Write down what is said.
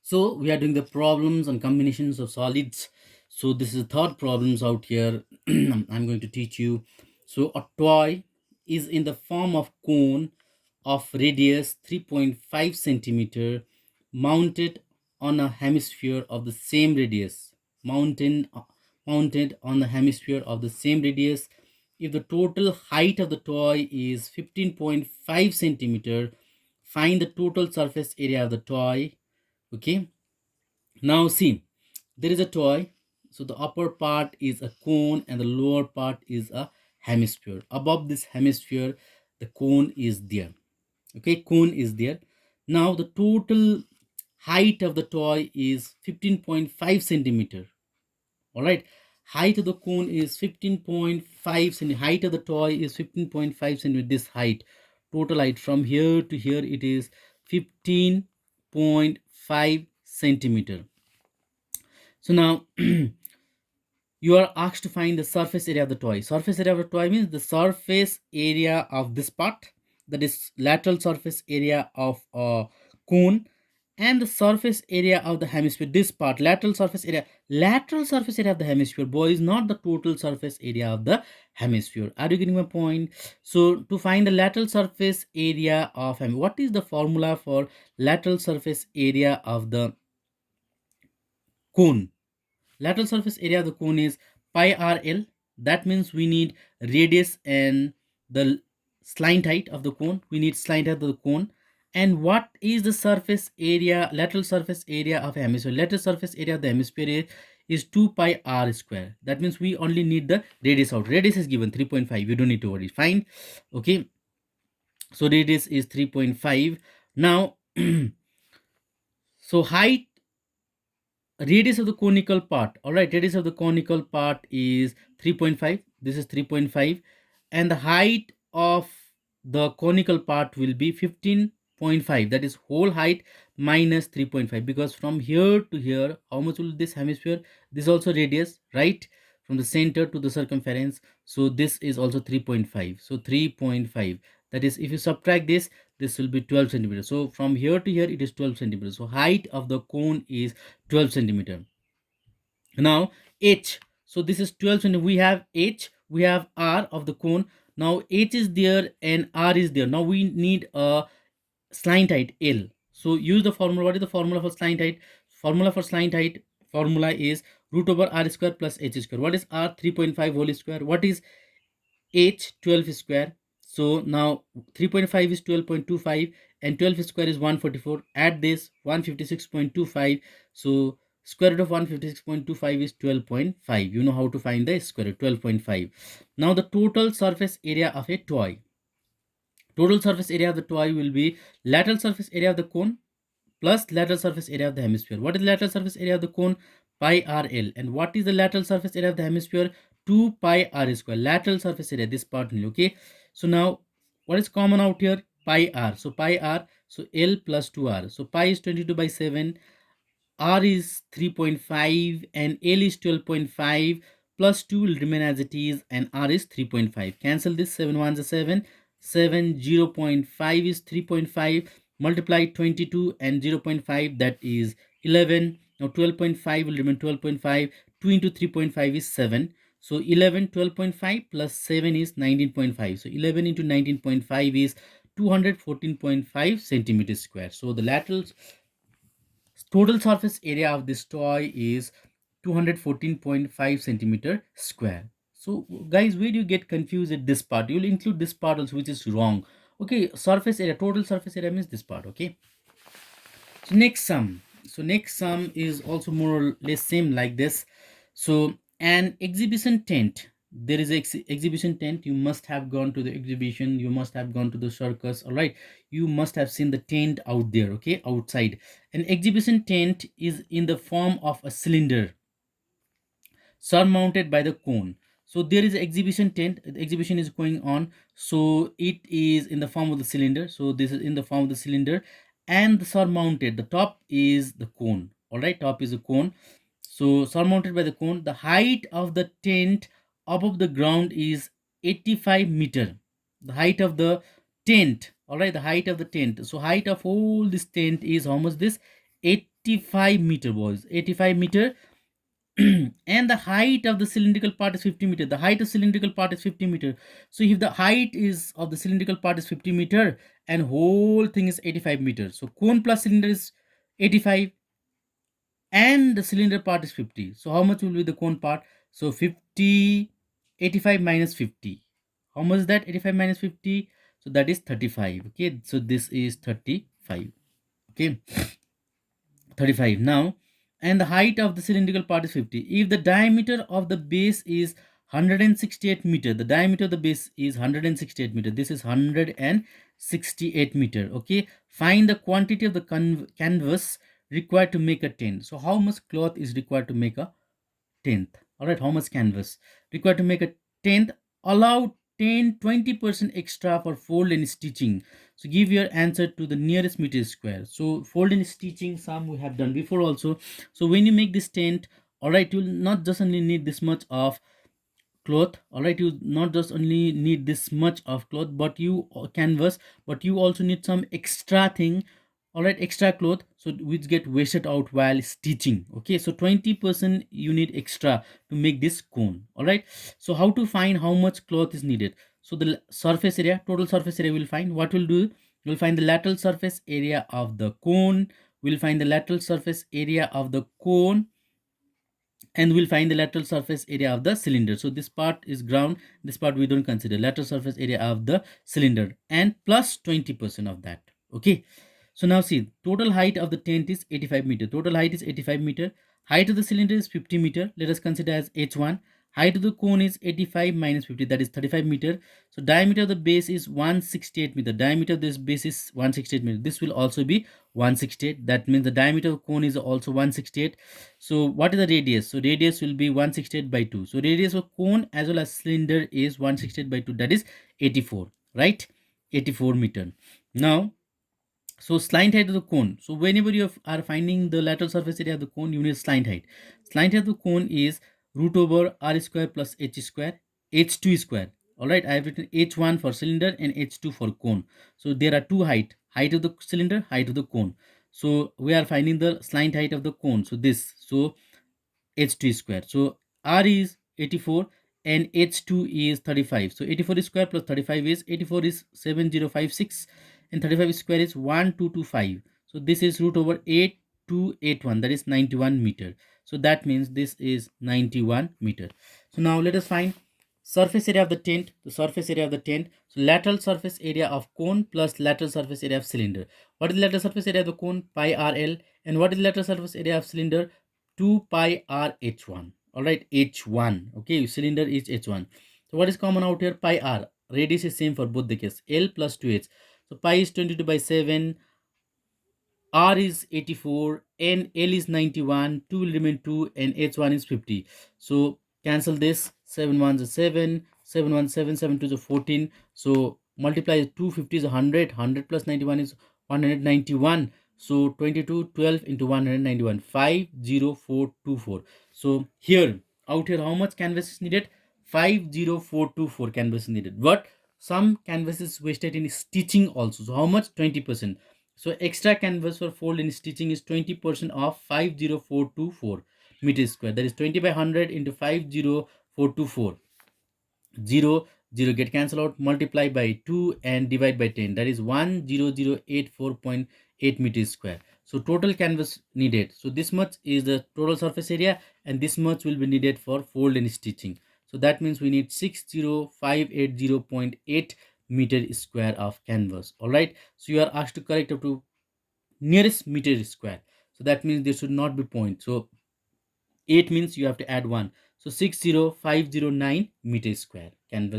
So we are doing the problems and combinations of solids. So this is the third problems out here. I'm going to teach you. So a toy is in the form of cone of radius 3.5 centimeter mounted on a hemisphere of the same radius. Mounted on the hemisphere of the same radius. If the total height of the toy is 15.5 centimeter, find the total surface area of the toy. Okay, now see, there is a toy. So the upper part is a cone and the lower part is a hemisphere. Above this hemisphere, the cone is there. Okay, cone is there. Now the total height of the toy is 15.5 centimeter. All right, height of the cone is 15.5 centimeter. Height of the toy is 15.5 centimeter. This height, total height from here to here, it is 15.5 centimeter. So now you are asked to find the surface area of the toy. Surface area of the toy means the surface area of this part, that is lateral surface area of a cone, and the surface area of the hemisphere. This part, lateral surface area. Lateral surface area of the hemisphere, boys, not the total surface area of the hemisphere. Are you getting my point? So to find the lateral surface area of what is the formula for lateral surface area of the cone? Lateral surface area of the cone is pi RL. That means we need radius and the slant height of the cone. We need slant height of the cone. And what is the surface area, lateral surface area of a hemisphere? Lateral surface area of the hemisphere is 2 pi r square. That means we only need the radius out. Radius is given 3.5. You don't need to worry. Fine. Okay. So radius is 3.5. Now, so height, radius of the conical part, all right, radius of the conical part is 3.5. This is 3.5, and the height of the conical part will be 15.5. That is whole height minus 3.5, because from here to here, how much will this hemisphere? This is also radius, right, from the center to the circumference. So this is also 3.5. So 3.5, that is, if you subtract this will be 12 centimeters. So from here to here it is 12 centimeters. So height of the cone is 12 centimeter. Now h, so this is 12 centimeter. We have h, we have r of the cone. Now h is there and r is there. Now we need a slant height L. So use the formula. What is the formula for slant height? Formula for slant height, formula is root over r square plus h square. What is r? 3.5 whole square. What is h? 12 square. So now 3.5 is 12.25 and 12 square is 144. Add this 156.25. So square root of 156.25 is 12.5. You know how to find the square root, 12.5. Now the total surface area of a toy. Total surface area of the toy will be lateral surface area of the cone plus lateral surface area of the hemisphere. What is lateral surface area of the cone? Pi RL. And what is the lateral surface area of the hemisphere? 2 pi r square. Lateral surface area, this part only. Okay. So now what is common out here? Pi r. So pi r. So L plus 2r. So pi is 22 by 7. R is 3.5 and L is 12.5, plus 2 will remain as it is, and R is 3.5. Cancel this. 7 ones are 7. 7, 0.5 is 3.5. Multiply 22 and 0.5, that is 11. Now 12.5 will remain 12.5. 2 into 3.5 is 7. So 11, 12.5 plus 7 is 19.5. So 11 into 19.5 is 214.5 centimeters square. So the lateral total surface area of this toy is 214.5 centimeter square. So guys, where do you get confused at this part? You'll include this part also, which is wrong. Okay, surface area, total surface area means this part. Okay, so next sum. So next sum is also more or less same like this. So an exhibition tent, there is exhibition tent. You must have gone to the exhibition, you must have gone to the circus. All right, you must have seen the tent out there. Okay, outside. An exhibition tent is in the form of a cylinder surmounted by the cone. So there is an exhibition tent, the exhibition is going on, so it is in the form of the cylinder. So this is in the form of the cylinder, and the surmounted, the top is the cone. All right, top is a cone. So surmounted by the cone, the height of the tent above the ground is 85 meter. The height of the tent, all right, the height of the tent. So height of all this tent is how much? This 85 meter, boys, 85 meter. And the height of the cylindrical part is 50 meter. The height of cylindrical part is 50 meter. So if the height is of the cylindrical part is 50 meter and whole thing is 85 meter, so cone plus cylinder is 85 and the cylinder part is 50. So how much will be the cone part? So 50, 85 minus 50. How much is that? 85 minus 50. So that is 35. Okay, so this is 35. Okay, 35 now. And the height of the cylindrical part is 50. If the diameter of the base is 168 meter, the diameter of the base is 168 meter. This is 168 meter. Okay, find the quantity of the canvas required to make a tent. So how much cloth is required to make a tenth? All right, how much canvas required to make a tenth? Allow 10-20% extra for fold and stitching. So give your answer to the nearest meter square. So fold and stitching, some we have done before also. So when you make this tent, all right, you'll not just only need this much of cloth. All right, you not just only need this much of cloth, but you canvas, but you also need some extra thing. All right, extra cloth, so which get wasted out while stitching. Okay, so 20% you need extra to make this cone. All right, so how to find how much cloth is needed? So the surface area, total surface area, will find. What will do, you'll find the lateral surface area of the cone. We'll find the lateral surface area of the cone, and we'll find the lateral surface area of the cylinder. So this part is ground, this part we don't consider. Lateral surface area of the cylinder and plus 20% of that. Okay, so now see, total height of the tent is 85 meter. Total height is 85 meter. Height of the cylinder is 50 meter. Let us consider as h1. Height of the cone is 85 minus 50, that is 35 meter. So diameter of the base is 168 meter. Diameter of this base is 168 meter. This will also be 168. That means the diameter of cone is also 168. So what is the radius? So radius will be 168 by 2. So radius of cone as well as cylinder is 168 by 2, that is 84, right? 84 meter. Now, so slant height of the cone. So whenever you are finding the lateral surface area of the cone, you need slant height. Slant height of the cone is root over r square plus h square, h2 square. All right, I have written h1 for cylinder and h2 for cone. So there are two height of the cylinder, height of the cone. So we are finding the slant height of the cone. So this, so h2 square. So r is 84 and h2 is 35. So 84 square plus 35 is 84 is 7056 and 35 square is 1225. So this is root over 8281, that is 91 meter. So that means this is 91 meter. So now let us find surface area of the tent. The surface area of the tent, so lateral surface area of cone plus lateral surface area of cylinder. What is the lateral surface area of the cone? Pi rl. And what is the lateral surface area of cylinder? 2 pi r h1. All right, h1. Okay, cylinder is h1. So what is common out here? Pi r. Radius is same for both the case. L plus 2h. So pi is 22 by 7. R is 84 and L is 91. 2 will remain 2 and H1 is 50. So cancel this. 7 1s is 7. 7 1 7. 7 2 is 14. So multiply 250 is 100. 100 plus 91 is 191. So 22 12 into 191. 50424. So here, out here, how much canvas is needed? 50424 canvas is needed. But some canvas is wasted in stitching also. So how much? 20%. So extra canvas for fold and stitching is 20% of 50424 meters square. That is 20 by 100 into 50424. 0 0 get cancelled out, multiply by 2 and divide by 10, that is 10084.8 meters square. So total canvas needed, so this much is the total surface area and this much will be needed for fold and stitching. So that means we need 60580.8 meter square of canvas. All right, so you are asked to correct up to nearest meter square. So that means there should not be point. So 8 means you have to add 1. So 60509 meter square canvas